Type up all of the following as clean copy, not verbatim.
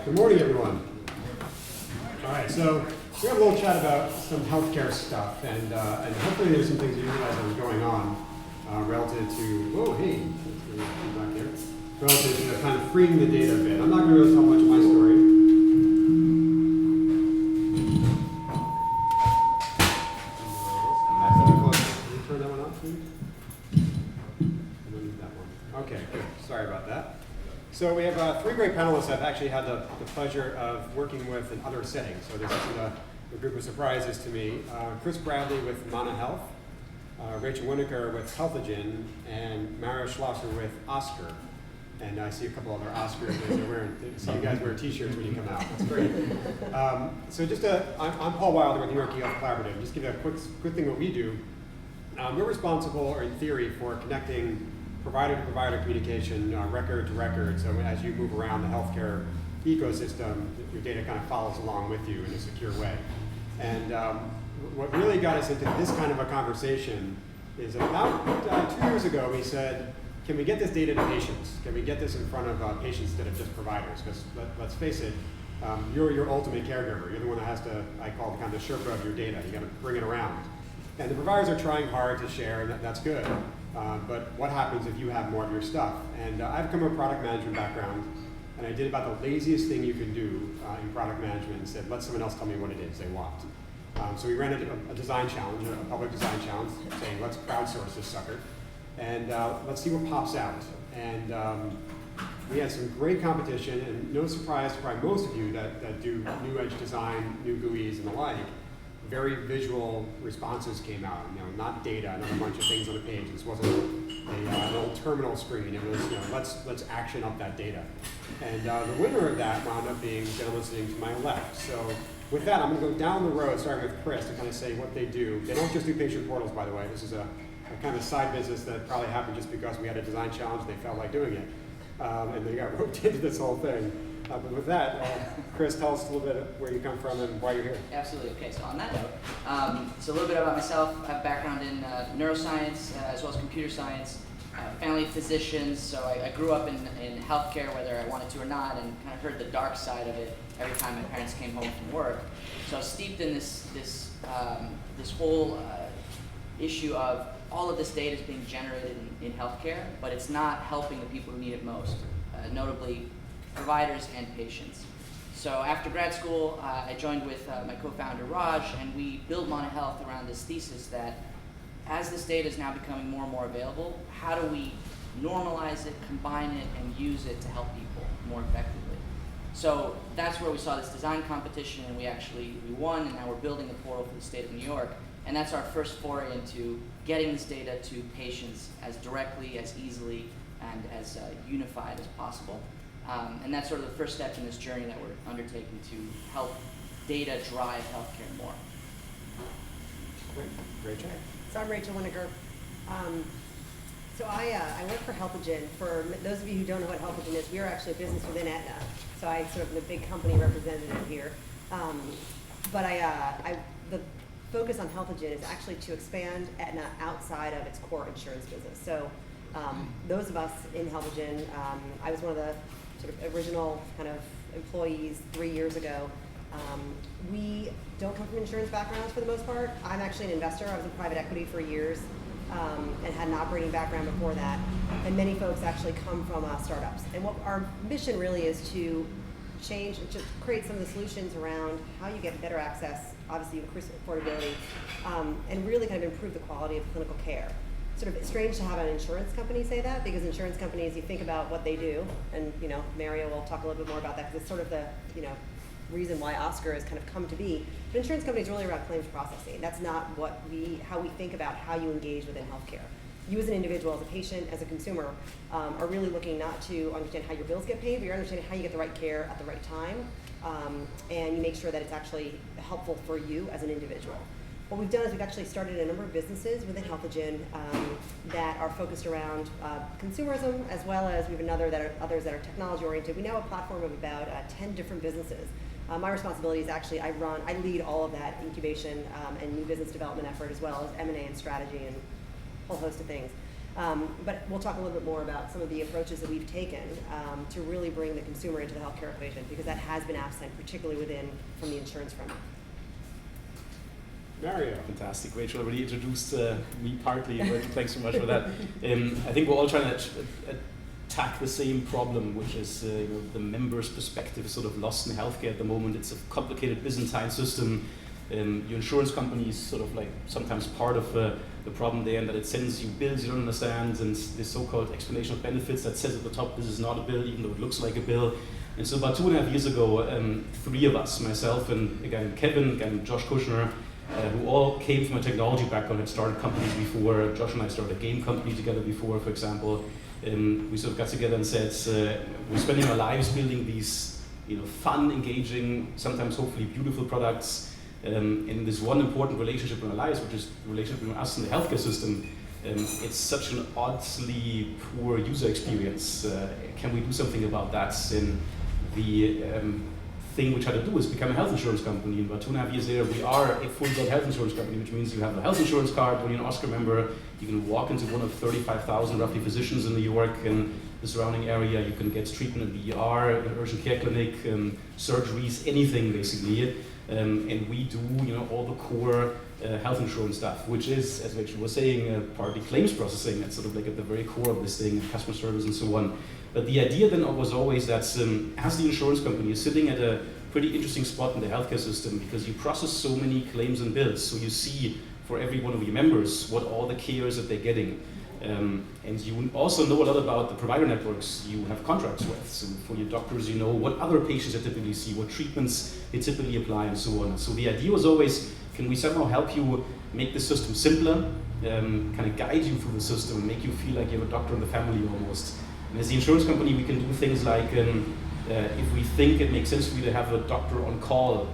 Good morning, everyone. All right, so we have a little chat about some healthcare stuff, and hopefully there's some things you realize that are going on relative to, back here, relative to kind of freeing the data a bit. I'm not going to really tell much of my story. Can you turn that one off, please? I don't need that one. Okay, good. Sorry about that. So we have three great panelists I've actually had the pleasure of working with in other settings. So this isn't a group of surprises to me. Chris Bradley with Mana Health, Rachel Winokur with Healthogen, and Mara Schlosser with Oscar. And I see a couple other Oscars. So you guys wear t-shirts when you come out. That's great. I'm Paul Wilder with New York Health Collaborative. Just give you a quick thing what we do. We're responsible, or in theory, for connecting provider-to-provider communication, record to record, so as you move around the healthcare ecosystem, your data kind of follows along with you in a secure way. And what really got us into this kind of a conversation is about 2 years ago, we said, can we get this data to patients? Can we get this in front of patients instead of just providers? Because let's face it, you're your ultimate caregiver. You're the one that has to, I call it kind of the Sherpa of your data. You got to bring it around. And the providers are trying hard to share, and that's good. But what happens if you have more of your stuff? And I've come from a product management background, and I did about the laziest thing you can do in product management and said, let someone else tell me what it is they want. So we ran a design challenge, a public design challenge, saying let's crowdsource this sucker, and let's see what pops out. And we had some great competition, and no surprise to probably most of you that do new edge design, new GUIs and the like. Very visual responses came out, not data, not a bunch of things on a page. This wasn't an old terminal screen. It was, let's action up that data. And the winner of that wound up being the gentleman sitting to my left. So with that, I'm going to go down the road, starting with Chris, to kind of say what they do. They don't just do patient portals, by the way. This is a kind of side business that probably happened just because we had a design challenge and they felt like doing it. And they got roped into this whole thing. But with that, Chris, tell us a little bit of where you come from and why you're here. Absolutely. Okay, so on that note, so a little bit about myself. I have a background in neuroscience as well as computer science, family physicians, so I grew up in healthcare whether I wanted to or not, and kind of heard the dark side of it every time my parents came home from work. So I was steeped in this whole issue of all of this data is being generated in healthcare, but it's not helping the people who need it most, notably providers and patients. So after grad school, I joined with my co-founder Raj, and we built Mana Health around this thesis that as this data is now becoming more and more available, how do we normalize it, combine it, and use it to help people more effectively? So that's where we saw this design competition, and we won, and now we're building the portal for the state of New York. And that's our first foray into getting this data to patients as directly, as easily, and as unified as possible. And that's sort of the first step in this journey that we're undertaking to help data drive healthcare more. Great job. So I'm Rachel Winokur. So I work for Healthogen. For those of you who don't know what Healthogen is, we are actually a business within Aetna. So I sort of am the big company representative here. The focus on Healthogen is actually to expand Aetna outside of its core insurance business. So those of us in Healthogen, I was one of the sort of original kind of employees 3 years ago. We don't come from insurance backgrounds for the most part. I'm actually an investor. I was in private equity for years and had an operating background before that. And many folks actually come from startups. And what our mission really is to change, to create some of the solutions around how you get better access, obviously increase affordability, and really kind of improve the quality of clinical care. Sort of strange to have an insurance company say that, because insurance companies, you think about what they do, and Mario will talk a little bit more about that, because it's sort of the reason why Oscar has kind of come to be. But insurance companies really around claims processing. That's not how we think about how you engage within healthcare. You as an individual, as a patient, as a consumer, are really looking not to understand how your bills get paid, but you're understanding how you get the right care at the right time, and you make sure that it's actually helpful for you as an individual. What we've done is we've actually started a number of businesses within Healthogen that are focused around consumerism, as well as we have others that are technology oriented. We now have a platform of about 10 different businesses. My responsibility is actually I lead all of that incubation and new business development effort, as well as M&A and strategy and a whole host of things. But we'll talk a little bit more about some of the approaches that we've taken to really bring the consumer into the healthcare equation, because that has been absent, particularly from the insurance front. Mario. Fantastic. Rachel already introduced me partly, but thanks so much for that. I think we're all trying to attack the same problem, which is the member's perspective is sort of lost in healthcare at the moment. It's a complicated Byzantine system. Your insurance company is sort of like sometimes part of the problem there, and that it sends you bills you don't understand, and this so-called explanation of benefits that says at the top, this is not a bill, even though it looks like a bill. And so about 2.5 years ago, 3 of us, myself and a guy named Kevin, a guy named Josh Kushner, who all came from a technology background, had started companies before. Josh and I started a game company together before, for example. We sort of got together and said, we're spending our lives building these fun, engaging, sometimes hopefully beautiful products. In this one important relationship in our lives, which is the relationship between us and the healthcare system, it's such an oddly poor user experience. Can we do something about that? And the thing we try to do is become a health insurance company. And about 2.5 years later, we are a full-blown health insurance company, which means you have a health insurance card. When you're an Oscar member, you can walk into one of 35,000 roughly physicians in New York and the surrounding area. You can get treatment in the ER, an urgent care clinic, surgeries, anything basically. And we do, all the core health insurance stuff, which is, as Rachel was saying, partly claims processing. That's sort of like at the very core of this thing, customer service and so on. But the idea then was always that as the insurance company, you're sitting at a pretty interesting spot in the healthcare system because you process so many claims and bills. So you see for every one of your members what all the care is that they're getting. And you also know a lot about the provider networks you have contracts with. So for your doctors, you know what other patients they typically see, what treatments they typically apply, and so on. So the idea was always, can we somehow help you make the system simpler, kind of guide you through the system, make you feel like you have a doctor in the family almost. And as the insurance company, we can do things like, if we think it makes sense for you to have a doctor on call,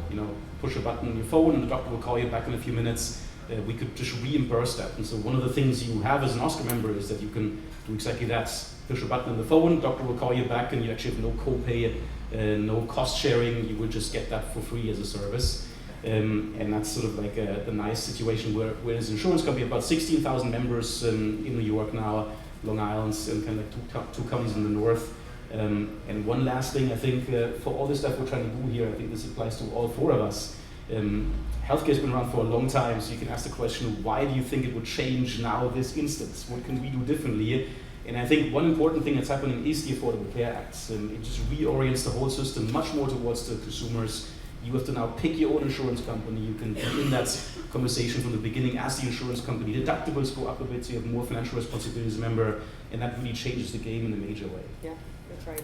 push a button on your phone and the doctor will call you back in a few minutes. We could just reimburse that. And so one of the things you have as an Oscar member is that you can do exactly that. Push a button on the phone, doctor will call you back, and you actually have no copay, no cost sharing. You will just get that for free as a service. And that's sort of like the nice situation where as an insurance company, about 16,000 members in New York now, Long Island, and kind of like two counties in the north. And one last thing, I think, for all the stuff we're trying to do here, I think this applies to all four of us. Healthcare has been around for a long time, so you can ask the question, why do you think it would change now this instance? What can we do differently? And I think one important thing that's happening is the Affordable Care Act. It just reorients the whole system much more towards the consumers. You have to now pick your own insurance company. You can be in that conversation from the beginning as the insurance company. Deductibles go up a bit, so you have more financial responsibility as a member, and that really changes the game in a major way. Yeah, that's right.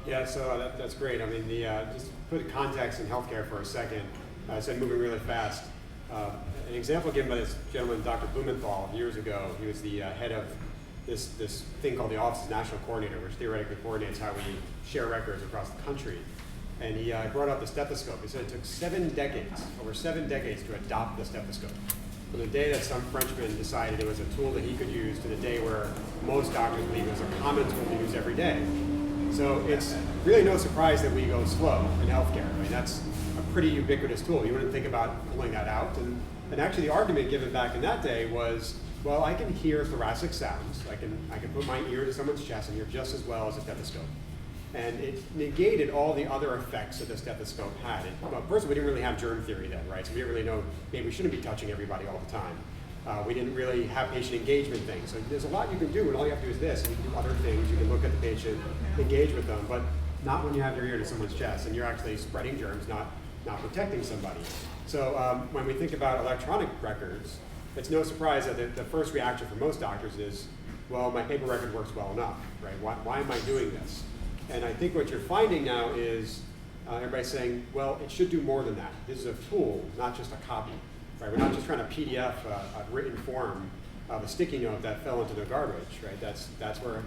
Yeah, so that's great. I mean, just put context in healthcare for a second. I said moving really fast. An example given by this gentleman, Dr. Blumenthal, years ago. He was the head of this thing called the Office of National Coordinator, which theoretically coordinates how we share records across the country. And he brought up the stethoscope. He said it took over 7 decades to adopt the stethoscope. From the day that some Frenchman decided it was a tool that he could use to the day where most doctors believe it was a common tool to use every day. So it's really no surprise that we go slow in healthcare. I mean, that's a pretty ubiquitous tool. You wouldn't think about pulling that out. And actually the argument given back in that day was, well, I can hear thoracic sounds. I can put my ear to someone's chest and hear just as well as a stethoscope. And it negated all the other effects that the stethoscope had. Well, first, we didn't really have germ theory then, right? So we didn't really know, maybe we shouldn't be touching everybody all the time. We didn't really have patient engagement things. So there's a lot you can do, and all you have to do is this. And you can do other things. You can look at the patient, engage with them, but not when you have your ear to someone's chest, and you're actually spreading germs, not protecting somebody. So when we think about electronic records, it's no surprise that the first reaction for most doctors is, well, my paper record works well enough, right? Why am I doing this? And I think what you're finding now is everybody's saying, well, it should do more than that. This is a tool, not just a copy. Right? We're not just trying to PDF a written form of a sticky note that fell into the garbage. Right? That's where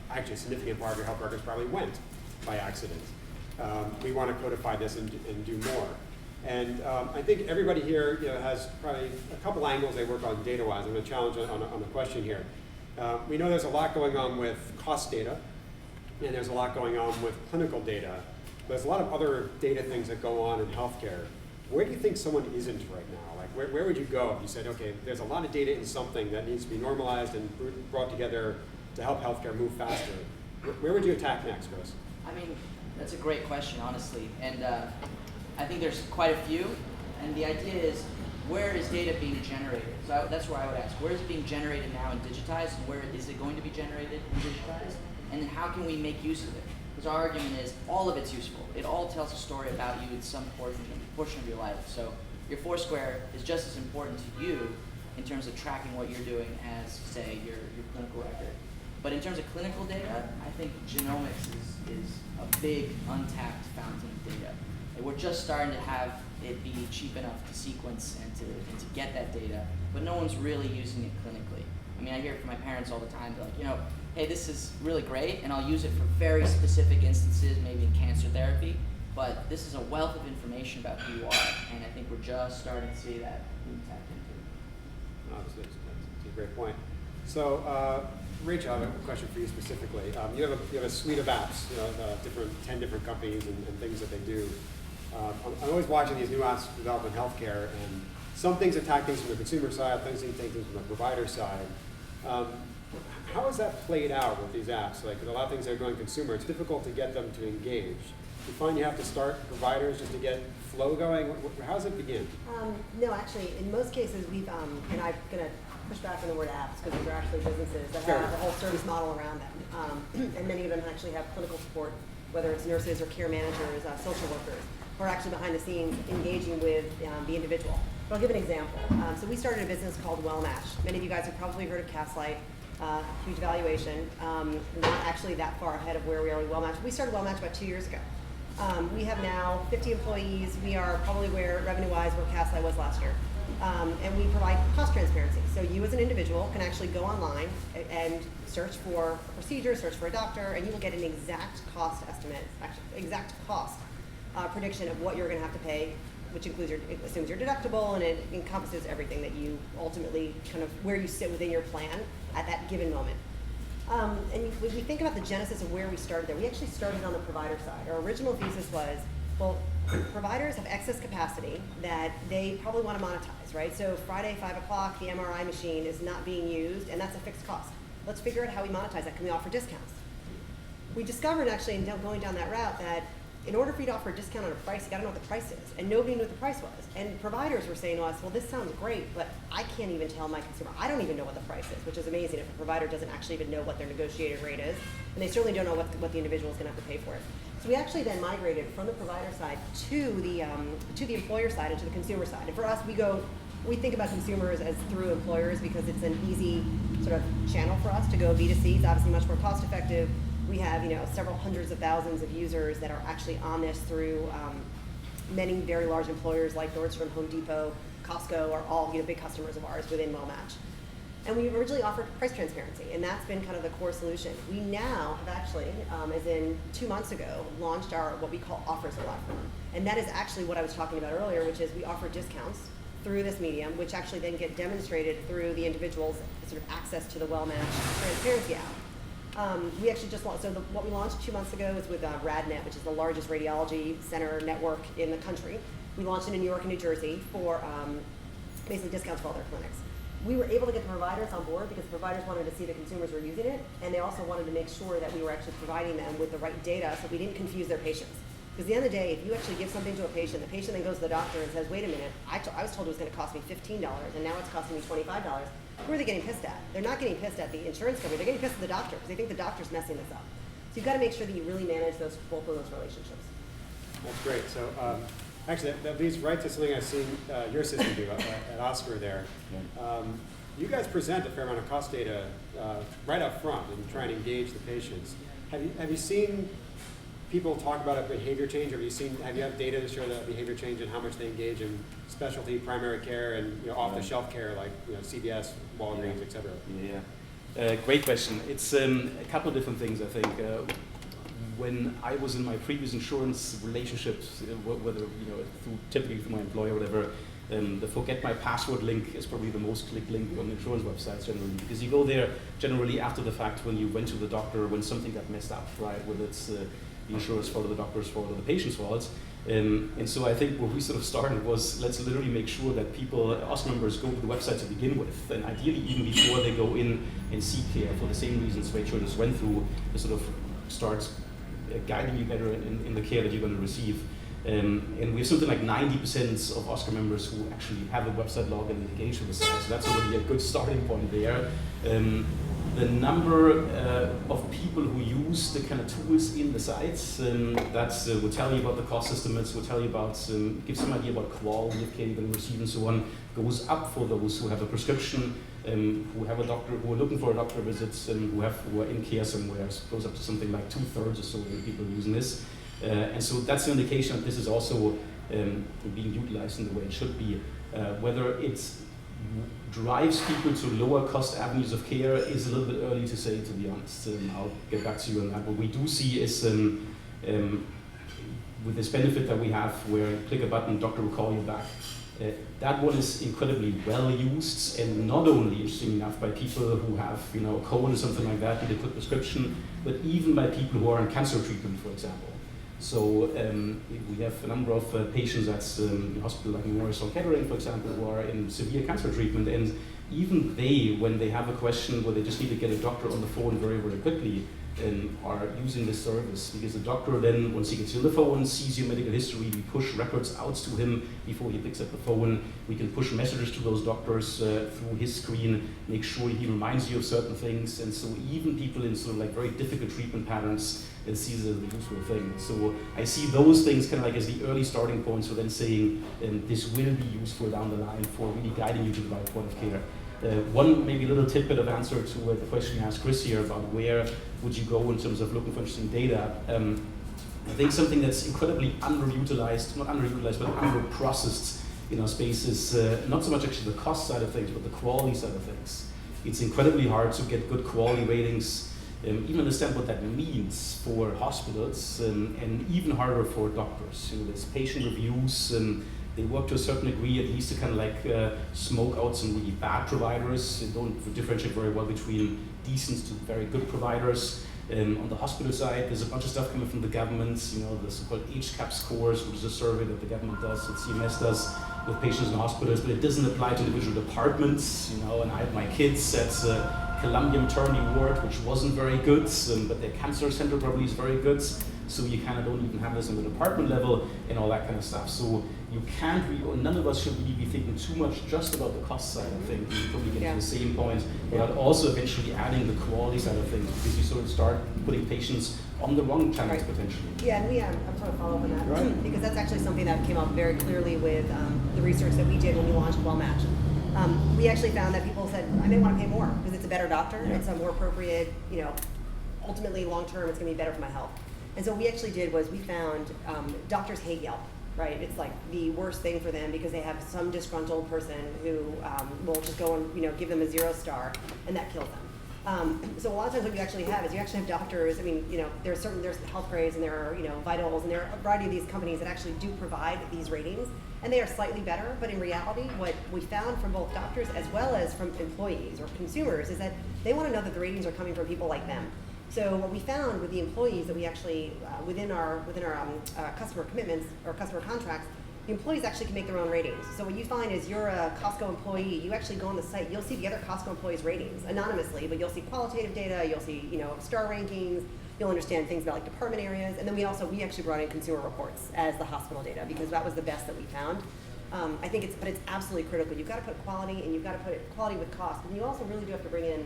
actually a significant part of your health records probably went by accident. We want to codify this and do more. And I think everybody here has probably a couple angles they work on data-wise. I'm going to challenge on the question here. We know there's a lot going on with cost data. And there's a lot going on with clinical data. There's a lot of other data things that go on in healthcare. where do you think someone isn't right now? Like, where would you go if you said, okay, there's a lot of data in something that needs to be normalized and brought together to help healthcare move faster? Where would you attack next, Chris? I mean, that's a great question, honestly. And I think there's quite a few. And the idea is, where is data being generated? So that's where I would ask, where is it being generated now and digitized? And where is it going to be generated and digitized? And then how can we make use of it? Because our argument is all of it's useful. It all tells a story about you in some portion of your life. So your Foursquare is just as important to you in terms of tracking what you're doing as, say, your clinical record. But in terms of clinical data, I think genomics is a big untapped fountain of data. And we're just starting to have it be cheap enough to sequence and to get that data, but no one's really using it clinically. I mean, I hear it from my parents all the time. They're like, you know, hey, this is really great, and I'll use it for very specific instances, maybe in cancer therapy, but this is a wealth of information about who you are, and I think we're just starting to see that being tapped into. No, that's a great point. So, Rachel, I have a question for you specifically. You have a suite of apps, 10 different companies and things that they do. I'm always watching these new apps develop in healthcare, and some things attack things from the consumer side, things take things from the provider side. How has that played out with these apps? Like, with a lot of things that are going consumer, it's difficult to get them to engage. You find you have to start providers just to get flow going? How does it begin? No, actually, in most cases, we've, and I'm going to push back on the word apps because these are actually businesses that have a whole service model around them. And many of them actually have clinical support, whether it's nurses or care managers, social workers, who are actually behind the scenes engaging with the individual. But I'll give an example. So we started a business called WellMatch. Many of you guys have probably heard of Castlight. Huge valuation, not actually that far ahead of where we are with WellMatch. We started WellMatch about 2 years ago. We have now 50 employees. We are probably revenue-wise, where Castlight was last year. And we provide cost transparency. So you as an individual can actually go online and search for a procedure, search for a doctor, and you will get an exact cost estimate, exact cost prediction of what you're going to have to pay, which assumes your deductible, and it encompasses everything that you ultimately kind of where you sit within your plan at that given moment. And when we think about the genesis of where we started there, we actually started on the provider side. Our original thesis was, well, providers have excess capacity that they probably want to monetize, right? So Friday, 5 o'clock, the MRI machine is not being used, and that's a fixed cost. Let's figure out how we monetize that. Can we offer discounts? We discovered actually, in going down that route, that in order for you to offer a discount on a price, you got to know what the price is. And nobody knew what the price was. And providers were saying to us, well, this sounds great, but I can't even tell my consumer. I don't even know what the price is, which is amazing if a provider doesn't actually even know what their negotiated rate is. And they certainly don't know what the individual is going to have to pay for it. So we actually then migrated from the provider side to the employer side and to the consumer side. And for us, we think about consumers as through employers because it's an easy sort of channel for us to go B2C. It's obviously much more cost effective. We have several hundreds of thousands of users that are actually on this through many very large employers like Nordstrom, Home Depot, Costco are all big customers of ours within WellMatch. And we originally offered price transparency, and that's been kind of the core solution. We now have actually, as in 2 months ago, launched our what we call offers platform. And that is actually what I was talking about earlier, which is we offer discounts through this medium, which actually then get demonstrated through the individual's sort of access to the WellMatch transparency app. We actually just launched, what we launched 2 months ago is with RadNet, which is the largest radiology center network in the country. We launched it in New York and New Jersey for basically discounts for all their clinics. We were able to get the providers on board because the providers wanted to see the consumers were using it, and they also wanted to make sure that we were actually providing them with the right data so we didn't confuse their patients. Because at the end of the day, if you actually give something to a patient, the patient then goes to the doctor and says, wait a minute, I was told it was going to cost me $15, and now it's costing me $25. Who are they getting pissed at? They're not getting pissed at the insurance company. They're getting pissed at the doctor because they think the doctor's messing this up. So you've got to make sure that you really manage both of those relationships. That's great. So actually, that leads right to something I've seen your system do at Oscar there. You guys present a fair amount of cost data right up front and try and engage the patients. Have you seen people talk about a behavior change? Or have you had data to show that behavior change and how much they engage in specialty primary care and off-the-shelf care like CVS, Walgreens, et cetera? Yeah, great question. It's a couple of different things, I think. When I was in my previous insurance relationships, whether typically through my employer or whatever, the forget my password link is probably the most clicked link on insurance websites generally, because you go there generally after the fact when you went to the doctor, when something got messed up, right? Whether it's the insurers follow the doctors, follow the patients' faults. And so I think what we sort of started was, let's literally make sure that people, us members, go to the website to begin with, and ideally even before they go in and seek care, for the same reasons Rachel just went through, to sort of start guiding you better in the care that you're going to receive. And we have something like 90% of Oscar members who actually have a website login and engage with the site, so that's already a good starting point there. The number of people who use the kind of tools in the sites, that will tell you about the cost estimates, will tell you about, give some idea about quality of care you're going to receive and so on, goes up for those who have a prescription, who have a doctor, who are looking for a doctor visits, and who are in care somewhere. So it goes up to something like 2/3 or so of people using this. And so that's an indication that this is also being utilized in the way it should be. Whether it drives people to lower cost avenues of care is a little bit early to say, to be honest. I'll get back to you on that. What we do see is with this benefit that we have where you click a button, doctor will call you back. That one is incredibly well used, and not only, interesting enough, by people who have, a cold or something like that, need a quick prescription, but even by people who are in cancer treatment, for example. So we have a number of patients at a hospital like Northside, for example, who are in severe cancer treatment, and even they, when they have a question where they just need to get a doctor on the phone very, very quickly, are using this service, because the doctor then, once he gets you on the phone, sees your medical history, we push records out to him before he picks up the phone. We can push messages to those doctors through his screen, make sure he reminds you of certain things, and so even people in sort of like very difficult treatment patterns see this as a useful thing. So I see those things kind of like as the early starting points for then saying this will be useful down the line for really guiding you to the right point of care. One maybe little tidbit of answer to the question you asked Chris here about where would you go in terms of looking for interesting data. I think something that's incredibly underutilized, not underutilized, but underprocessed in our space is not so much actually the cost side of things, but the quality side of things. It's incredibly hard to get good quality ratings, even understand what that means for hospitals, and even harder for doctors. There's patient reviews, they work to a certain degree at least to kind of like smoke out some really bad providers. They don't differentiate very well between decent to very good providers. On the hospital side, there's a bunch of stuff coming from the government, the so-called HCAP scores, which is a survey that the government does, that CMS does with patients in hospitals, but it doesn't apply to individual departments, and I had my kids at Columbia Maternity Ward, which wasn't very good, but their cancer center probably is very good, so you kind of don't even have this on the department level and all that kind of stuff. So you can't really, none of us should really be thinking too much just about the cost side of things. You probably get to the same point, but also eventually adding the quality side of things, because you sort of start putting patients on the wrong channels potentially. Yeah, and I'm trying to follow up on that, because that's actually something that came up very clearly with the research that we did when we launched WellMatch. We actually found that people said, I may want to pay more because it's a better doctor, it's a more appropriate, ultimately long term it's going to be better for my health. And so what we actually did was we found doctors hate Yelp, right? It's like the worst thing for them because they have some disgruntled person who will just go and give them a 0 star, and that kills them. So a lot of times what you actually have is you actually have doctors, there's health grades and there are, Vitals, and there are a variety of these companies that actually do provide these ratings, and they are slightly better, but in reality, what we found from both doctors as well as from employees or consumers is that they want to know that the ratings are coming from people like them. So what we found with the employees that we actually, within our customer commitments or customer contracts, the employees actually can make their own ratings. So what you find is you're a Costco employee, you actually go on the site, you'll see the other Costco employees' ratings anonymously, but you'll see qualitative data, you'll see star rankings, you'll understand things about like department areas, and then we actually brought in consumer reports as the hospital data because that was the best that we found. I think it's absolutely critical. You've got to put quality, and you've got to put quality with cost, and you also really do have to bring in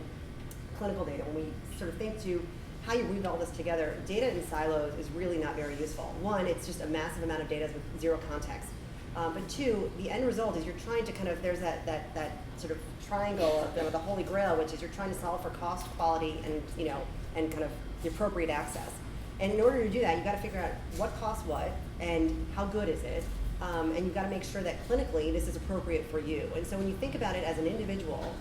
clinical data. When we sort of think to how you weave all this together, data in silos is really not very useful. One, it's just a massive amount of data with zero context. But two, the end result is you're trying to there's that sort of triangle of the holy grail, which is you're trying to solve for cost, quality, and kind of the appropriate access. And in order to do that, you've got to figure out what costs what and how good is it, and you've got to make sure that clinically this is appropriate for you. And so when you think about it as an individual,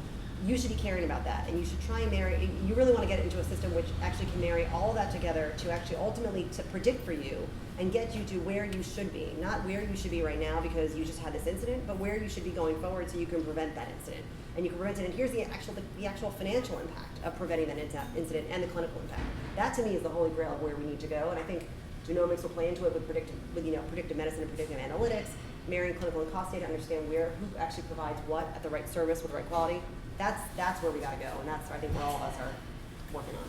you should be caring about that, and you should try and marry, you really want to get into a system which actually can marry all of that together to actually ultimately to predict for you and get you to where you should be, not where you should be right now because you just had this incident, but where you should be going forward so you can prevent that incident. And you can prevent it, and here's the actual financial impact of preventing that incident and the clinical impact. That to me is the holy grail of where we need to go, and I think Genomics will play into it with predictive medicine and predictive analytics, marrying clinical and cost data, understand who actually provides what at the right service with the right quality. That's where we got to go, and that's I think where all of us are working on.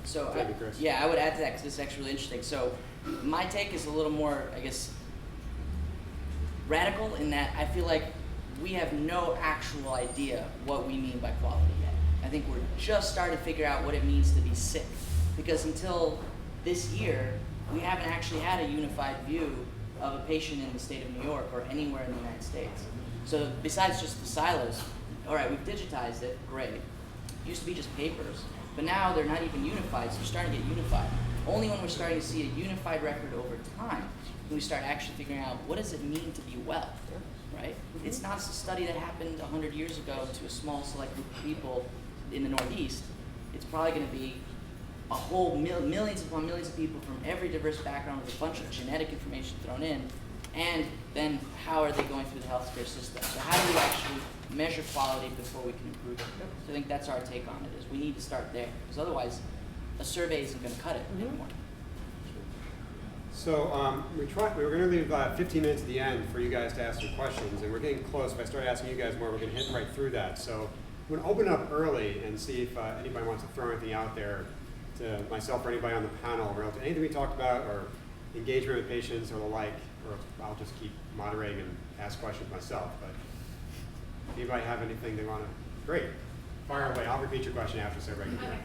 So Thank you, Chris. yeah, I would add to that because this is actually really interesting. So my take is a little more, I guess, radical in that I feel like we have no actual idea what we mean by quality yet. I think we're just starting to figure out what it means to be sick, because until this year, we haven't actually had a unified view of a patient in the state of New York or anywhere in the United States. So besides just the silos, all right, we've digitized it, great. It used to be just papers, but now they're not even unified, so we're starting to get unified. Only when we're starting to see a unified record over time can we start actually figuring out what does it mean to be well, right? It's not a study that happened 100 years ago to a small select group of people in the Northeast. It's probably going to be a whole millions upon millions of people from every diverse background with a bunch of genetic information thrown in, and then how are they going through the healthcare system? So how do we actually measure quality before we can improve it? So I think that's our take on it, is we need to start there, because otherwise a survey isn't going to cut it anymore. So we were going to leave 15 minutes at the end for you guys to ask your questions, and we're getting close. If I start asking you guys more, we're going to hit right through that. So I'm going to open up early and see if anybody wants to throw anything out there to myself or anybody on the panel relative to anything we talked about, or engagement with patients or the like, or I'll just keep moderating and ask questions myself. But anybody have anything they want to? Great. Fire away. I'll repeat your question after so everybody can hear. Okay.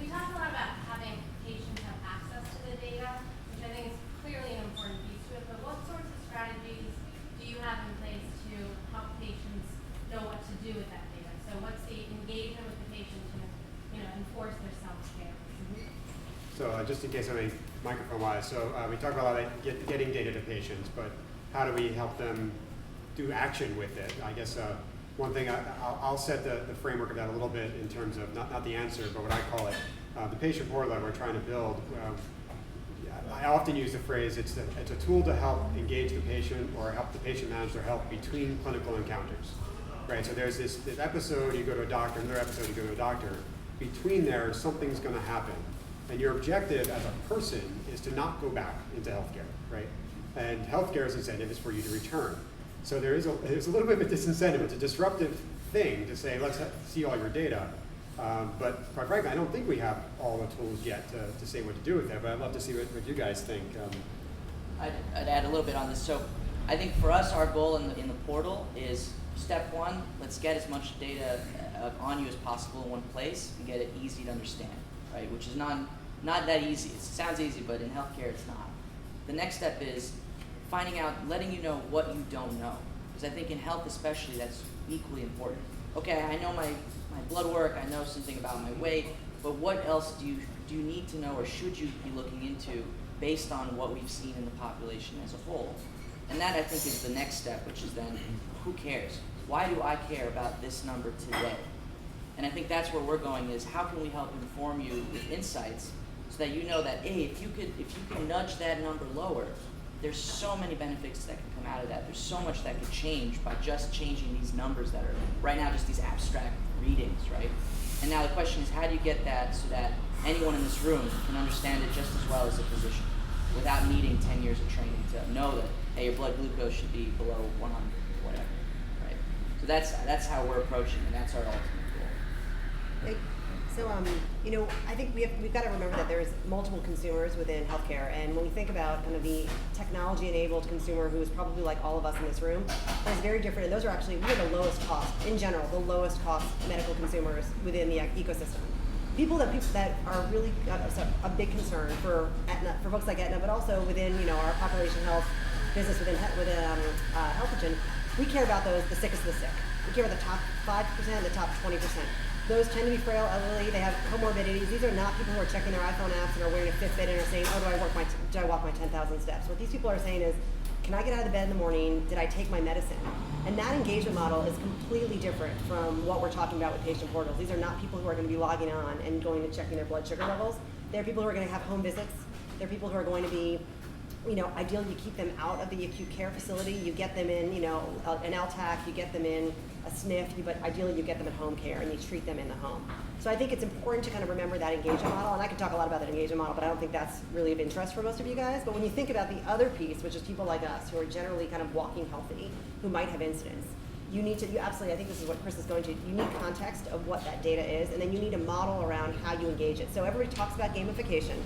We talked a lot about having patients have access to the data, which I think is clearly an important piece to it, but what sorts of strategies do you have in place to help patients know what to do with that data? So what's the engagement with the patient to enforce their self-care? So just in case I'm microphone-wise, so we talked about getting data to patients, but how do we help them do action with it? I guess one thing, I'll set the framework of that a little bit in terms of, not the answer, but what I call it, the patient portal that we're trying to build. I often use the phrase, it's a tool to help engage the patient or help the patient manage their health between clinical encounters. Right, so there's this episode, you go to a doctor, another episode, you go to a doctor. Between there, something's going to happen. And your objective as a person is to not go back into healthcare, right? And healthcare's incentive is for you to return. So there's a little bit of a disincentive. It's a disruptive thing to say, let's see all your data. But quite frankly, I don't think we have all the tools yet to say what to do with that, but I'd love to see what you guys think. I'd add a little bit on this. So I think for us, our goal in the portal is step one, let's get as much data on you as possible in one place and get it easy to understand, right? Which is not that easy. It sounds easy, but in healthcare it's not. The next step is finding out, letting you know what you don't know. Because I think in health especially, that's equally important. Okay, I know my blood work, I know something about my weight, but what else do you need to know or should you be looking into based on what we've seen in the population as a whole? And that I think is the next step, which is then, who cares? Why do I care about this number today? And I think that's where we're going, is how can we help inform you with insights so that you know that, hey, if you can nudge that number lower, there's so many benefits that can come out of that. There's so much that could change by just changing these numbers that are right now just these abstract readings, right? And now the question is, how do you get that so that anyone in this room can understand it just as well as a physician without needing 10 years of training to know that, hey, your blood glucose should be below 100 or whatever, right? So that's how we're approaching, and that's our ultimate goal. So, I think we've got to remember that there's multiple consumers within healthcare, and when we think about kind of the technology-enabled consumer, who is probably like all of us in this room, that's very different, and those are actually, we are the lowest cost, in general, the lowest cost medical consumers within the ecosystem. People that are really a big concern for Aetna, for folks like Aetna, but also within our population health business within Healthagen, we care about the sickest of the sick. We care about the top 5%, the top 20%. Those tend to be frail, elderly, they have comorbidities. These are not people who are checking their iPhone apps and are wearing a Fitbit and are saying, oh, do I walk my 10,000 steps? What these people are saying is, can I get out of the bed in the morning? Did I take my medicine? And that engagement model is completely different from what we're talking about with patient portals. These are not people who are going to be logging on and going and checking their blood sugar levels. They're people who are going to have home visits. They're people who are going to be ideally you keep them out of the acute care facility. You get them in, an LTAC, you get them in a SNF, but ideally you get them at home care and you treat them in the home. So I think it's important to kind of remember that engagement model, and I can talk a lot about that engagement model, but I don't think that's really of interest for most of you guys. But when you think about the other piece, which is people like us who are generally kind of walking healthy, who might have incidents, you absolutely, I think this is what Chris is going to, you need context of what that data is, and then you need a model around how you engage it. So everybody talks about gamification,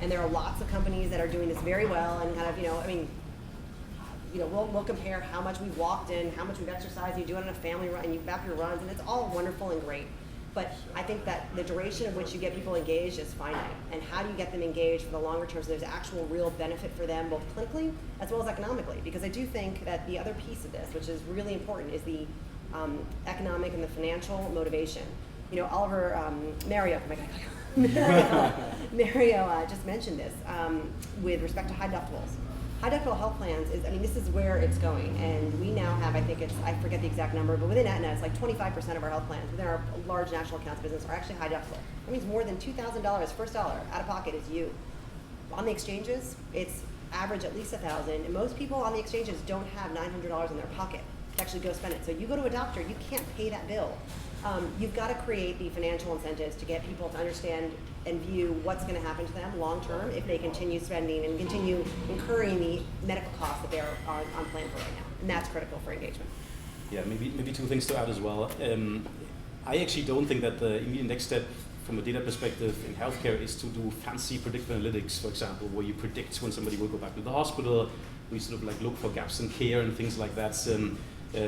and there are lots of companies that are doing this very well, and kind of, we'll compare how much we've walked in, how much we've exercised, you do it on a family run, and you map your runs, and it's all wonderful and great. But I think that the duration of which you get people engaged is finite, and how do you get them engaged for the longer term so there's actual real benefit for them, both clinically as well as economically? Because I do think that the other piece of this, which is really important, is the economic and the financial motivation. Oliver, Mario, oh my God, Mario just mentioned this with respect to high deductibles. High deductible health plans this is where it's going, and we now have, I forget the exact number, but within Aetna, it's like 25% of our health plans within our large national accounts business are actually high deductible. That means more than $2,000, first dollar out of pocket is you. On the exchanges, it's average at least $1,000, and most people on the exchanges don't have $900 in their pocket to actually go spend it. So you go to a doctor, you can't pay that bill. You've got to create the financial incentives to get people to understand and view what's going to happen to them long term if they continue spending and continue incurring the medical costs that they're on plan for right now. And that's critical for engagement. Yeah, maybe two things to add as well. I actually don't think that the immediate next step from a data perspective in healthcare is to do fancy predictive analytics, for example, where you predict when somebody will go back to the hospital. We sort of look for gaps in care and things like that.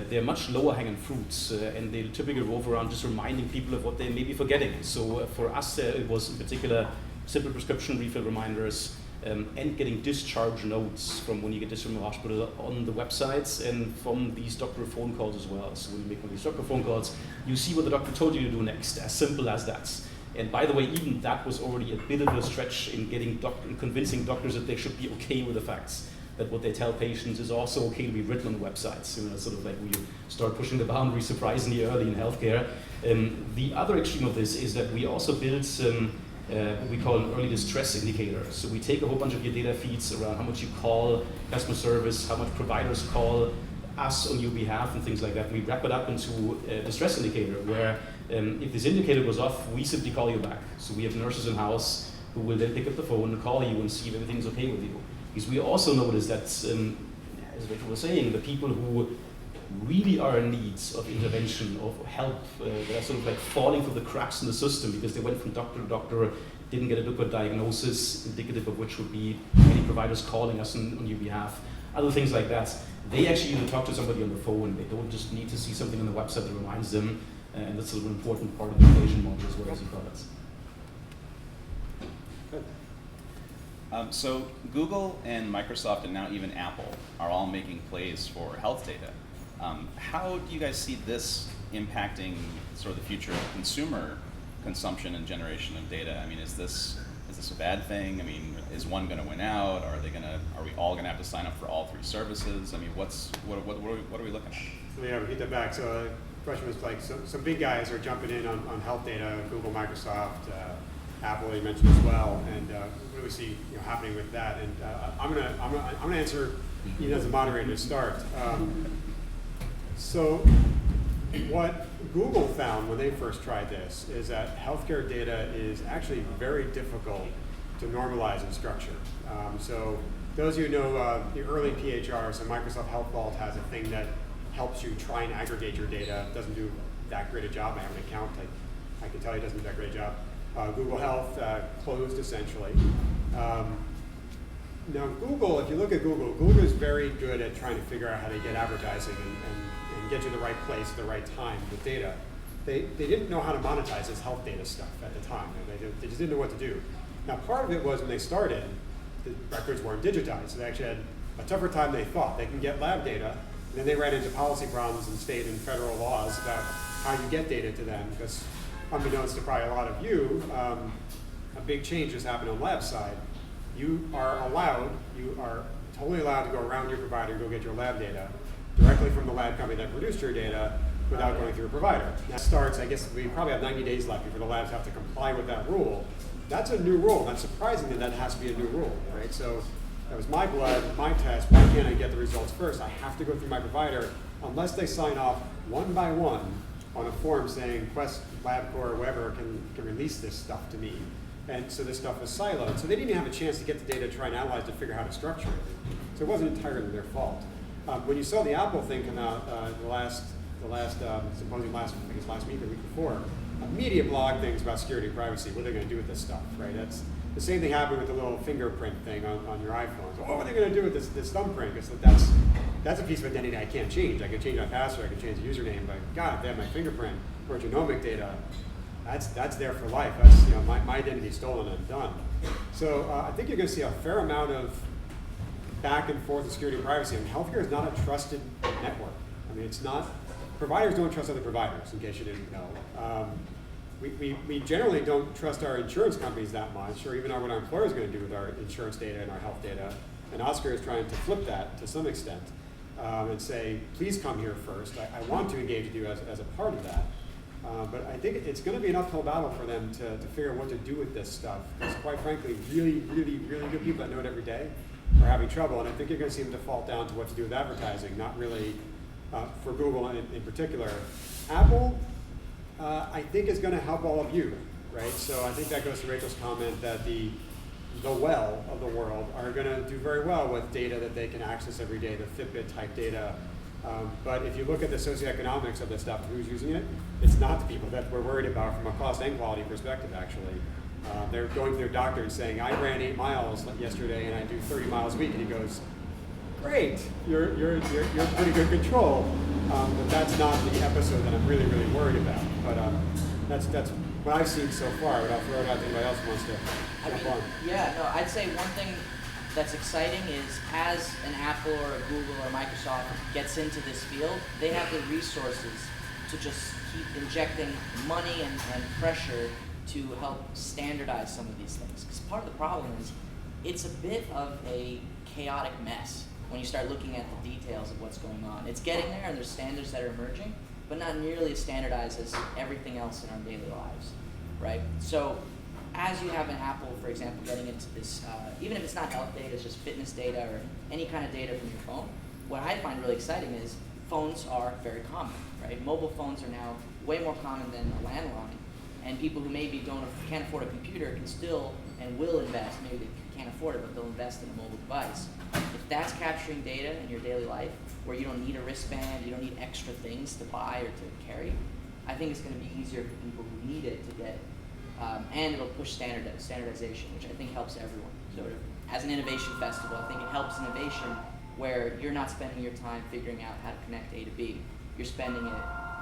They're much lower hanging fruits, and they typically revolve around just reminding people of what they may be forgetting. So for us, it was in particular simple prescription refill reminders and getting discharge notes from when you get discharged from the hospital on the websites and from these doctor phone calls as well. So when you make one of these doctor phone calls, you see what the doctor told you to do next, as simple as that. And by the way, even that was already a bit of a stretch in convincing doctors that they should be okay with the facts, that what they tell patients is also okay to be written on websites. Sort of like when you start pushing the boundary surprisingly early in healthcare. The other extreme of this is that we also build what we call an early distress indicator. So we take a whole bunch of your data feeds around how much you call customer service, how much providers call us on your behalf and things like that. We wrap it up into a distress indicator where if this indicator goes off, we simply call you back. So we have nurses in house who will then pick up the phone and call you and see if everything's okay with you. Because we also notice that, as Rachel was saying, the people who really are in need of intervention, of help, that are sort of falling through the cracks in the system because they went from doctor to doctor, didn't get a good diagnosis, indicative of which would be many providers calling us on your behalf, other things like that. They actually need to talk to somebody on the phone. They don't just need to see something on the website that reminds them, and that's sort of an important part of the engagement model as well as e-products. So Google and Microsoft and now even Apple are all making plays for health data. How do you guys see this impacting sort of the future of consumer consumption and generation of data? I mean, is this a bad thing? I mean, is one going to win out? Are we all going to have to sign up for all three services? I mean, what are we looking at? So yeah, repeat that back. So the question was some big guys are jumping in on health data, Google, Microsoft, Apple you mentioned as well, and what do we see happening with that? And I'm gonna answer even as a moderator to start. So what Google found when they first tried this is that healthcare data is actually very difficult to normalize and structure. So those of you who know the early PHR, so Microsoft Health Vault has a thing that helps you try and aggregate your data. It doesn't do that great a job. I have an account. I can tell you it doesn't do that great a job. Google Health closed essentially. Now Google, if you look at Google is very good at trying to figure out how to get advertising and get you the right place at the right time with data. They didn't know how to monetize this health data stuff at the time. They just didn't know what to do. Now part of it was when they started, the records weren't digitized. So they actually had a tougher time than they thought. They can get lab data, and then they ran into policy problems in state and federal laws about how you get data to them, because unbeknownst to probably a lot of you, a big change has happened on lab side. You are totally allowed to go around your provider and go get your lab data directly from the lab company that produced your data without going through a provider. That starts, I guess we probably have 90 days left before the labs have to comply with that rule. That's a new rule. That's surprising that has to be a new rule, right? So that was my blood, my test, why can't I get the results first? I have to go through my provider unless they sign off one by one on a form saying Quest, LabCorp, or whoever can release this stuff to me. And so this stuff was siloed. So they didn't even have a chance to get the data, try and analyze to figure out how to structure it. So it wasn't entirely their fault. When you saw the Apple thing come out, the last symposium last week or week before, media blog things about security and privacy. What are they going to do with this stuff, right? That's the same thing happened with the little fingerprint thing on your iPhone. So what are they going to do with this thumbprint? Because that's a piece of identity I can't change. I can change my password, I can change the username, but God, if they have my fingerprint or genomic data, that's there for life. That's my identity stolen and done. So I think you're going to see a fair amount of back and forth in security and privacy. And healthcare is not a trusted network. I mean, it's not. Providers don't trust other providers, in case you didn't know. We generally don't trust our insurance companies that much, or even what our employer is going to do with our insurance data and our health data. And Oscar is trying to flip that to some extent and say, please come here first. I want to engage with you as a part of that. But I think it's going to be an uphill battle for them to figure out what to do with this stuff. Because quite frankly, really, really, really good people that know it every day are having trouble. And I think you're going to see them default down to what to do with advertising, not really for Google in particular. Apple, I think is going to help all of you, right? So I think that goes to Rachel's comment that the well of the world are going to do very well with data that they can access every day, the Fitbit type data. But if you look at the socioeconomics of this stuff, who's using it, it's not the people that we're worried about from a cost and quality perspective, actually. They're going to their doctor and saying, I ran 8 miles yesterday and I do 30 miles a week, and he goes, great, you're pretty good control, but that's not the episode that I'm really, really worried about. But that's what I've seen so far, but I'll throw it out to anybody else who wants to jump on. Yeah, no, I'd say one thing that's exciting is as an Apple or a Google or Microsoft gets into this field, they have the resources to just keep injecting money and pressure to help standardize some of these things. Because part of the problem is it's a bit of a chaotic mess when you start looking at the details of what's going on. It's getting there and there's standards that are emerging, but not nearly as standardized as everything else in our daily lives, right? So as you have an Apple, for example, getting into this, even if it's not health data, it's just fitness data or any kind of data from your phone, what I find really exciting is phones are very common, right? Mobile phones are now way more common than a landline, and people who maybe can't afford a computer can still and will invest, maybe they can't afford it, but they'll invest in a mobile device. If that's capturing data in your daily life, where you don't need a wristband, you don't need extra things to buy or to carry, I think it's going to be easier for people who need it to get, and it'll push standardization, which I think helps everyone. Sort of, as an innovation festival, I think it helps innovation where you're not spending your time figuring out how to connect A to B. You're spending it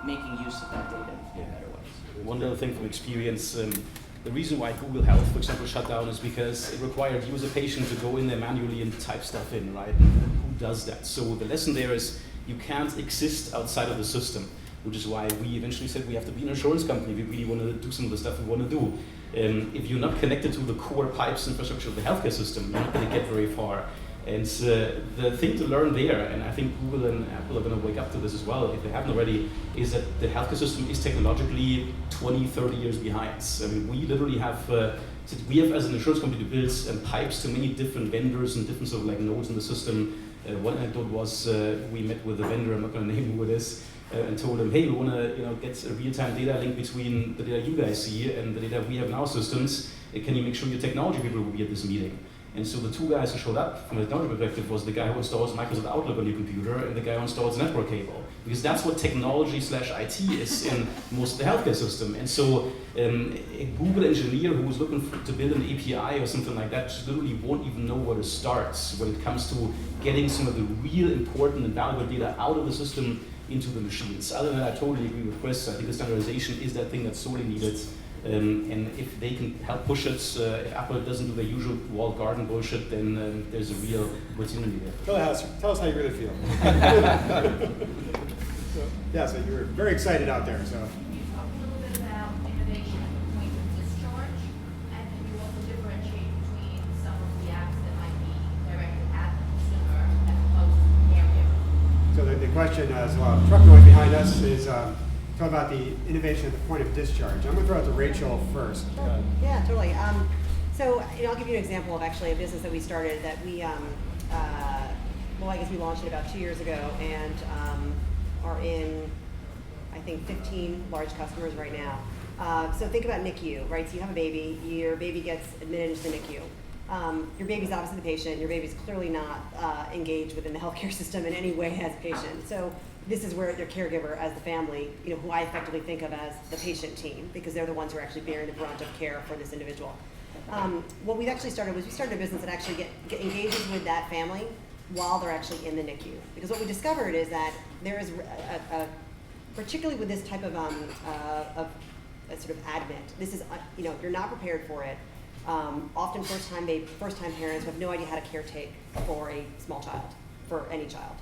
making use of that data in better ways. One little thing from experience, the reason why Google Health, for example, shut down is because it required you as a patient to go in there manually and type stuff in, right? Who does that? So the lesson there is you can't exist outside of the system, which is why we eventually said we have to be an insurance company. We really want to do some of the stuff we want to do. If you're not connected to the core pipes infrastructure of the healthcare system, you're not going to get very far. And the thing to learn there, and I think Google and Apple are going to wake up to this as well, if they haven't already, is that the healthcare system is technologically 20, 30 years behind. I mean, we literally have, as an insurance company, built pipes to many different vendors and different sort of like nodes in the system. One anecdote was we met with a vendor, I'm not going to name who it is, and told them, hey, we want to get a real-time data link between the data you guys see and the data we have in our systems. Can you make sure your technology people will be at this meeting? And so the two guys who showed up from a technology perspective was the guy who installs Microsoft Outlook on your computer and the guy who installs a network cable. Because that's what technology/IT is in most of the healthcare system. And so a Google engineer who is looking to build an API or something like that just literally won't even know where to start when it comes to getting some of the real important and valuable data out of the system into the machines. Other than that, I totally agree with Chris. I think the standardization is that thing that's sorely needed. And if they can help push it, if Apple doesn't do their usual walled garden bullshit, then there's a real opportunity there. Tell us how you really feel. So you were very excited out there. So. Can you talk a little bit about innovation at the point of discharge, and can you also differentiate between some of the apps that might be directed at the consumer as opposed to the caregiver? So the question is, truck noise behind us is talk about the innovation at the point of discharge. I'm going to throw it to Rachel first. Yeah, totally. So, I'll give you an example of actually a business that we started that we, well, I guess we launched it about 2 years ago and are in, I think, 15 large customers right now. So think about NICU, right? So you have a baby, your baby gets admitted into the NICU. Your baby's obviously the patient, your baby's clearly not engaged within the healthcare system in any way as a patient. So this is where your caregiver as the family, who I effectively think of as the patient team, because they're the ones who are actually bearing the brunt of care for this individual. What we actually started was we started a business that actually engages with that family while they're actually in the NICU. Because what we discovered is that there is, particularly with this type of a sort of admit, this is, you're not prepared for it. Often first-time parents have no idea how to caretake for a small child, for any child.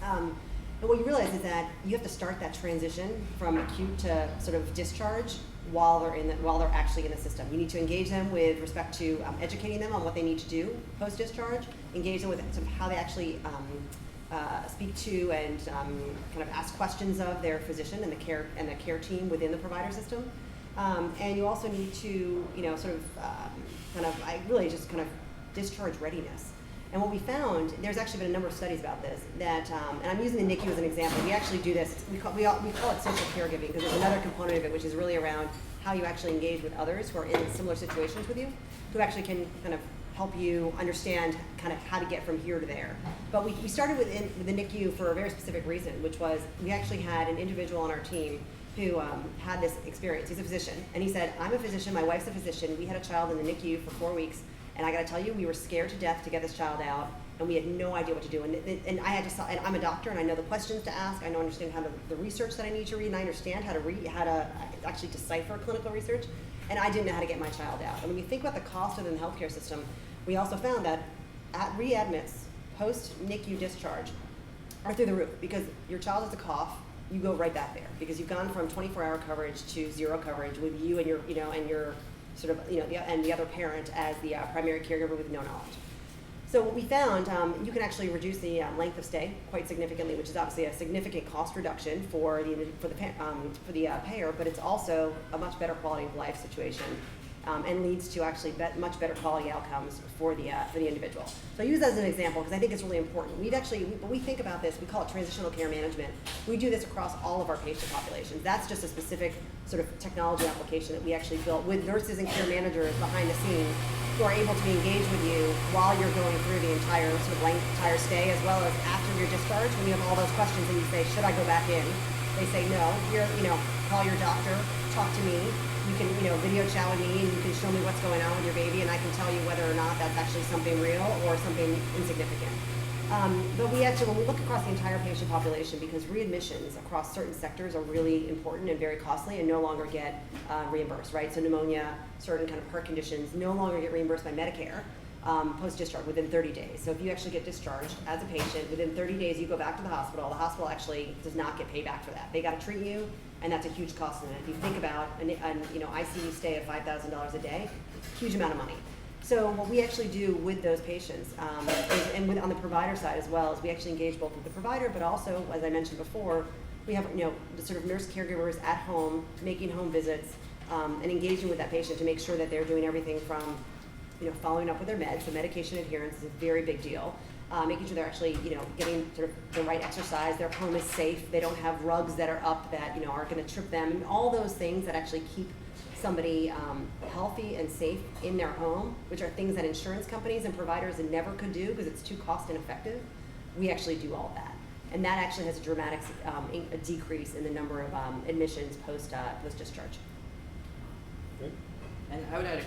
And what you realize is that you have to start that transition from acute to sort of discharge while they're actually in the system. You need to engage them with respect to educating them on what they need to do post-discharge, engage them with sort of how they actually speak to and kind of ask questions of their physician and the care team within the provider system. And you also need to, sort of kind of discharge readiness. And what we found, there's actually been a number of studies about this, that, and I'm using the NICU as an example. We actually do this, we call it social caregiving, because there's another component of it which is really around how you actually engage with others who are in similar situations with you, who actually can kind of help you understand kind of how to get from here to there. But we started with the NICU for a very specific reason, which was we actually had an individual on our team who had this experience. He's a physician, and he said, I'm a physician, my wife's a physician, we had a child in the NICU for 4 weeks, and I gotta tell you, we were scared to death to get this child out, and we had no idea what to do. And I had to, and I'm a doctor, and I know the questions to ask, I understand how the research that I need to read, and I understand how to actually decipher clinical research, and I didn't know how to get my child out. And when you think about the cost within the healthcare system, we also found that at readmits, post-NICU discharge, are through the roof, because your child has a cough, you go right back there, because you've gone from 24-hour coverage to 0 coverage with you and your, and your sort of, and the other parent as the primary caregiver with no knowledge. So what we found, you can actually reduce the length of stay quite significantly, which is obviously a significant cost reduction for the payer, but it's also a much better quality of life situation. And leads to actually much better quality outcomes for the individual. So I use that as an example because I think it's really important. When we think about this, we call it transitional care management. We do this across all of our patient populations. That's just a specific sort of technology application that we actually built with nurses and care managers behind the scenes who are able to be engaged with you while you're going through the entire stay, as well as after your discharge when you have all those questions and you say, should I go back in? They say no. Call your doctor, talk to me. You can, video chat with me, and you can show me what's going on with your baby, and I can tell you whether or not that's actually something real or something insignificant. But when we look across the entire patient population, because readmissions across certain sectors are really important and very costly and no longer get reimbursed, right? So pneumonia, certain kind of heart conditions no longer get reimbursed by Medicare post-discharge within 30 days. So if you actually get discharged as a patient, within 30 days you go back to the hospital actually does not get paid back for that. They got to treat you, and that's a huge cost. And if you think about an ICU stay of $5,000 a day, huge amount of money. So what we actually do with those patients, on the provider side as well, is we actually engage both with the provider, but also, as I mentioned before, we have the sort of nurse caregivers at home making home visits and engaging with that patient to make sure that they're doing everything from following up with their meds. So medication adherence is a very big deal. Making sure they're actually, getting sort of the right exercise, their home is safe, they don't have rugs that are up that, are going to trip them, and all those things that actually keep somebody healthy and safe in their home, which are things that insurance companies and providers never could do because it's too cost ineffective. We actually do all of that. And that actually has a dramatic a decrease in the number of admissions post-discharge. Good. And I would add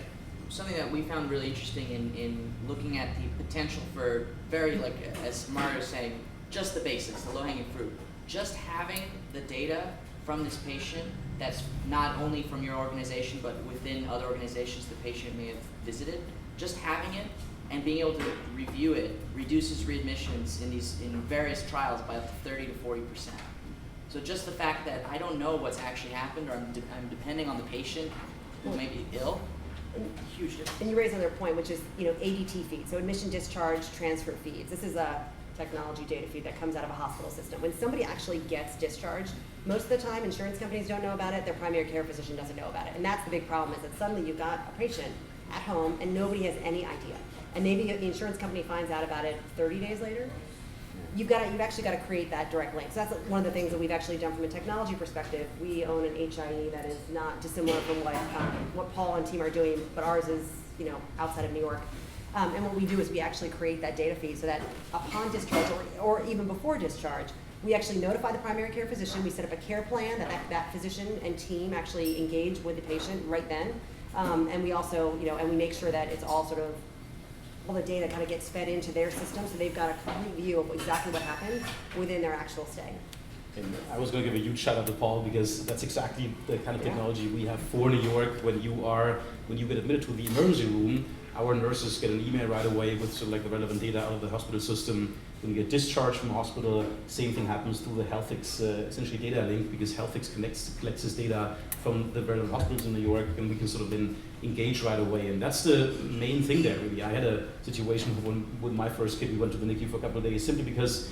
something that we found really interesting in looking at the potential for very, as Mario was saying, just the basics, the low-hanging fruit. Just having the data from this patient that's not only from your organization, but within other organizations the patient may have visited, just having it and being able to review it reduces readmissions in various trials by up to 30 to 40%. So just the fact that I don't know what's actually happened, or I'm depending on the patient who may be ill, huge difference. And you raise another point, which is ADT feeds, so admission, discharge, transfer feeds. This is a technology data feed that comes out of a hospital system. When somebody actually gets discharged, most of the time insurance companies don't know about it, their primary care physician doesn't know about it. And that's the big problem, is that suddenly you've got a patient at home, and nobody has any idea. And maybe the insurance company finds out about it 30 days later. You've actually got to create that direct link. So that's one of the things that we've actually done from a technology perspective. We own an HIE that is not dissimilar from what Paul and team are doing, but ours is, outside of New York. And what we do is we actually create that data feed so that upon discharge or even before discharge, we actually notify the primary care physician. We set up a care plan that physician and team actually engage with the patient right then. And we also, and we make sure that it's all sort of, all the data kind of gets fed into their system, so they've got a complete view of exactly what happened within their actual stay. And I was going to give a huge shout out to Paul, because that's exactly the kind of technology we have for New York. When you get admitted to the emergency room, our nurses get an email right away with sort of like the relevant data out of the hospital system. When you get discharged from hospital, same thing happens through the HealthX essentially data link, because HealthX collects this data from the relevant hospitals in New York, and we can sort of then engage right away. And that's the main thing there, really. I had a situation with my first kid. We went to the NICU for a couple of days simply because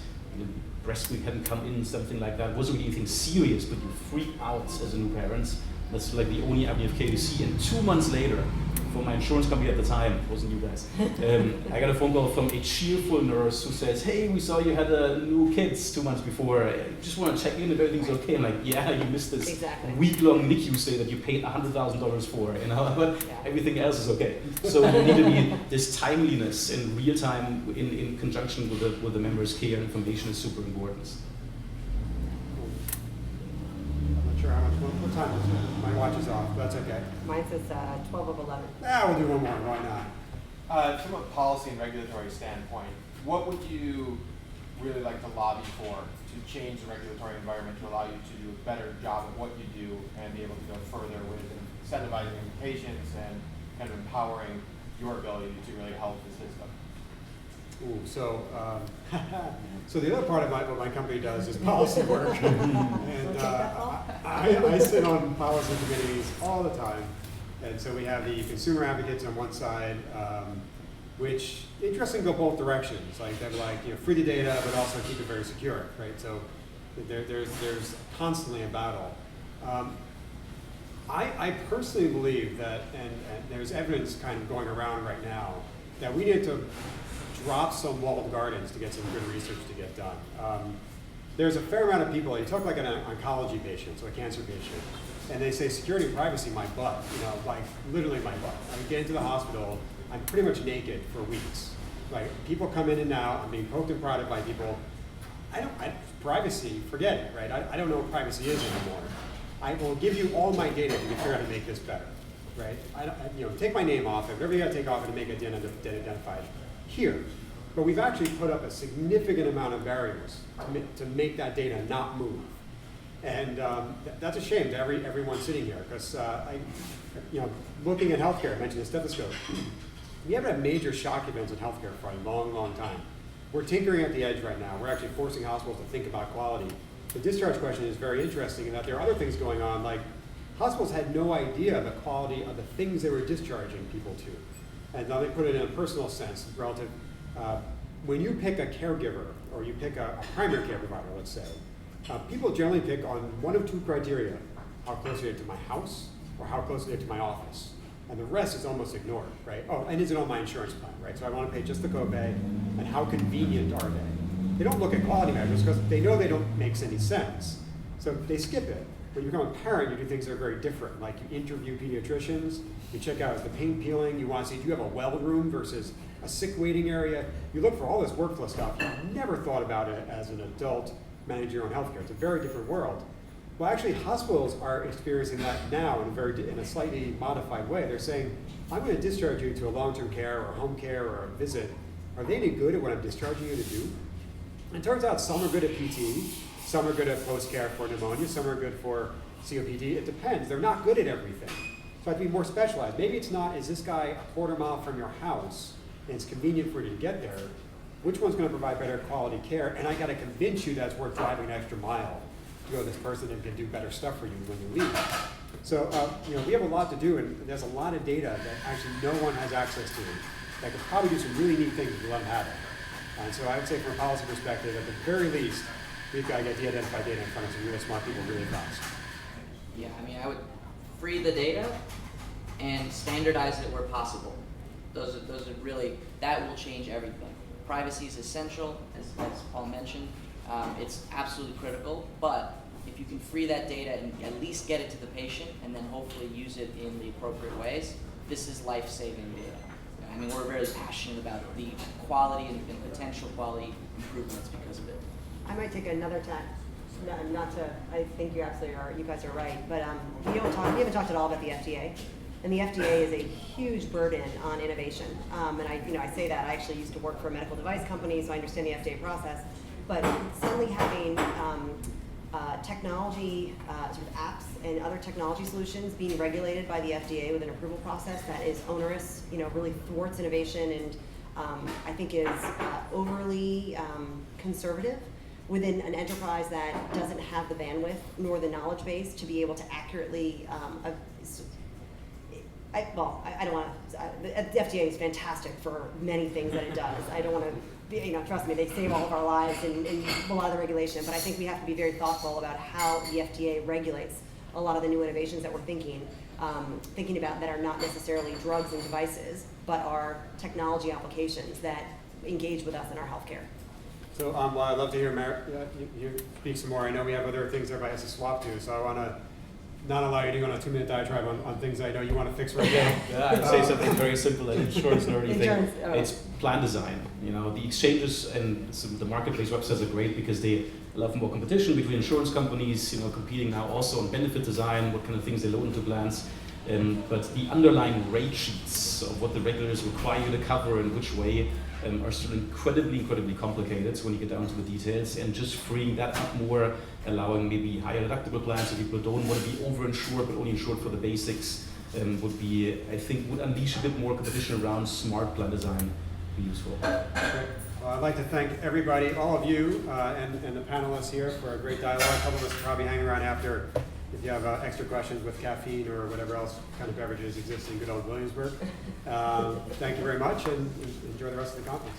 breast milk hadn't come in, something like that. It wasn't really anything serious, but you freak out as a new parent. That's like the only avenue of care you see. And 2 months later, from my insurance company at the time, it wasn't you guys, I got a phone call from a cheerful nurse who says, hey, we saw you had new kids 2 months before. I just want to check in if everything's okay. I'm like, yeah, you missed this week-long NICU stay that you paid $100,000 for, but everything else is okay. So you need to be, this timeliness in real time in conjunction with the member's care and information is super important. Sure how much, what time is it? My watch is off, that's okay. Mine says 12 of 11. We'll do one more, why not? From a policy and regulatory standpoint, what would you really like to lobby for to change the regulatory environment to allow you to do a better job of what you do and be able to go further with incentivizing patients and kind of empowering your ability to really help the system? Ooh, so the other part of what my company does is policy work. And I sit on policy committees all the time. And so we have the consumer advocates on one side, which interesting go both directions. Like they're like, free the data, but also keep it very secure, right? So there's constantly a battle. I personally believe that, and there's evidence kind of going around right now, that we need to drop some walled gardens to get some good research to get done. There's a fair amount of people, you talk like an oncology patient, so a cancer patient, and they say security and privacy, my butt, like literally my butt. I get into the hospital, I'm pretty much naked for weeks. Like people come in and out, I'm being poked and prodded by people. Privacy, forget it, right? I don't know what privacy is anymore. I will give you all my data if you can figure out how to make this better, right? Take my name off it, whatever you gotta take off it to make it identified here. But we've actually put up a significant amount of barriers to make that data not move. And that's a shame to everyone sitting here, because looking at healthcare, I mentioned the stethoscope. We haven't had major shock events in healthcare for a long, long time. We're tinkering at the edge right now. We're actually forcing hospitals to think about quality. The discharge question is very interesting in that there are other things going on, like hospitals had no idea the quality of the things they were discharging people to. And now they put it in a personal sense relative. When you pick a caregiver or you pick a primary care provider, let's say, people generally pick on one of two criteria: how close are they to my house or how close are they to my office. And the rest is almost ignored, right? Oh, and is it on my insurance plan, right? So I want to pay just the copay, and how convenient are they? They don't look at quality measures because they know they don't make any sense. So they skip it. When you become a parent, you do things that are very different. Like you interview pediatricians, you check out is the paint peeling, you want to see do you have a well room versus a sick waiting area. You look for all this workflow stuff. You've never thought about it as an adult managing your own healthcare. It's a very different world. Well, actually, hospitals are experiencing that now in a slightly modified way. They're saying, I'm going to discharge you to a long-term care or home care or a visit. Are they any good at what I'm discharging you to do? And it turns out some are good at PT, some are good at post-care for pneumonia, some are good for COPD. It depends. They're not good at everything. So I have to be more specialized. Maybe it's not, is this guy a quarter mile from your house and it's convenient for you to get there? Which one's going to provide better quality care? And I got to convince you that it's worth driving an extra mile to go to this person and can do better stuff for you when you leave. So we have a lot to do, and there's a lot of data that actually no one has access to that could probably do some really neat things if you let them have it. And so I would say from a policy perspective, at the very least, we've got to get de-identified data in front of some really smart people really fast. Yeah, I mean, I would free the data, and standardize it where possible. Those are really, that will change everything. Privacy is essential, as Paul mentioned. It's absolutely critical, but if you can free that data and at least get it to the patient and then hopefully use it in the appropriate ways, this is life-saving data. I mean, we're very passionate about the quality and potential quality improvements because of it. I might take another tack. Not to, I think you absolutely are, you guys are right, but we haven't talked at all about the FDA. And the FDA is a huge burden on innovation. And I say that, I actually used to work for a medical device company, so I understand the FDA process. But suddenly having technology, sort of apps and other technology solutions being regulated by the FDA with an approval process that is onerous, really thwarts innovation and I think is overly conservative within an enterprise that doesn't have the bandwidth nor the knowledge base to be able to accurately, I don't want to, the FDA is fantastic for many things that it does. I don't want to, trust me, they save all of our lives in a lot of the regulation, but I think we have to be very thoughtful about how the FDA regulates a lot of the new innovations that we're thinking about that are not necessarily drugs and devices, but are technology applications that engage with us in our healthcare. So, well, I'd love to hear you speak some more. I know we have other things everybody has to swap to, so I want to not allow you to go on a 2-minute diatribe on things I know you want to fix right now. Yeah, I'd say something very simple, and insurance and everything. It's plan design. The exchanges and the marketplace websites are great because they allow for more competition between insurance companies, competing now also on benefit design, what kind of things they load into plans. But the underlying rate sheets of what the regulators require you to cover and which way are still incredibly complicated when you get down to the details, and just freeing that up more, allowing maybe higher deductible plans so people don't want to be overinsured but only insured for the basics would unleash a bit more competition around smart plan design, be useful. Great. Well, I'd like to thank everybody, all of you and the panelists here for a great dialogue. A couple of us will probably hang around after if you have extra questions with caffeine or whatever else kind of beverages exist in good old Williamsburg. Thank you very much and enjoy the rest of the conference.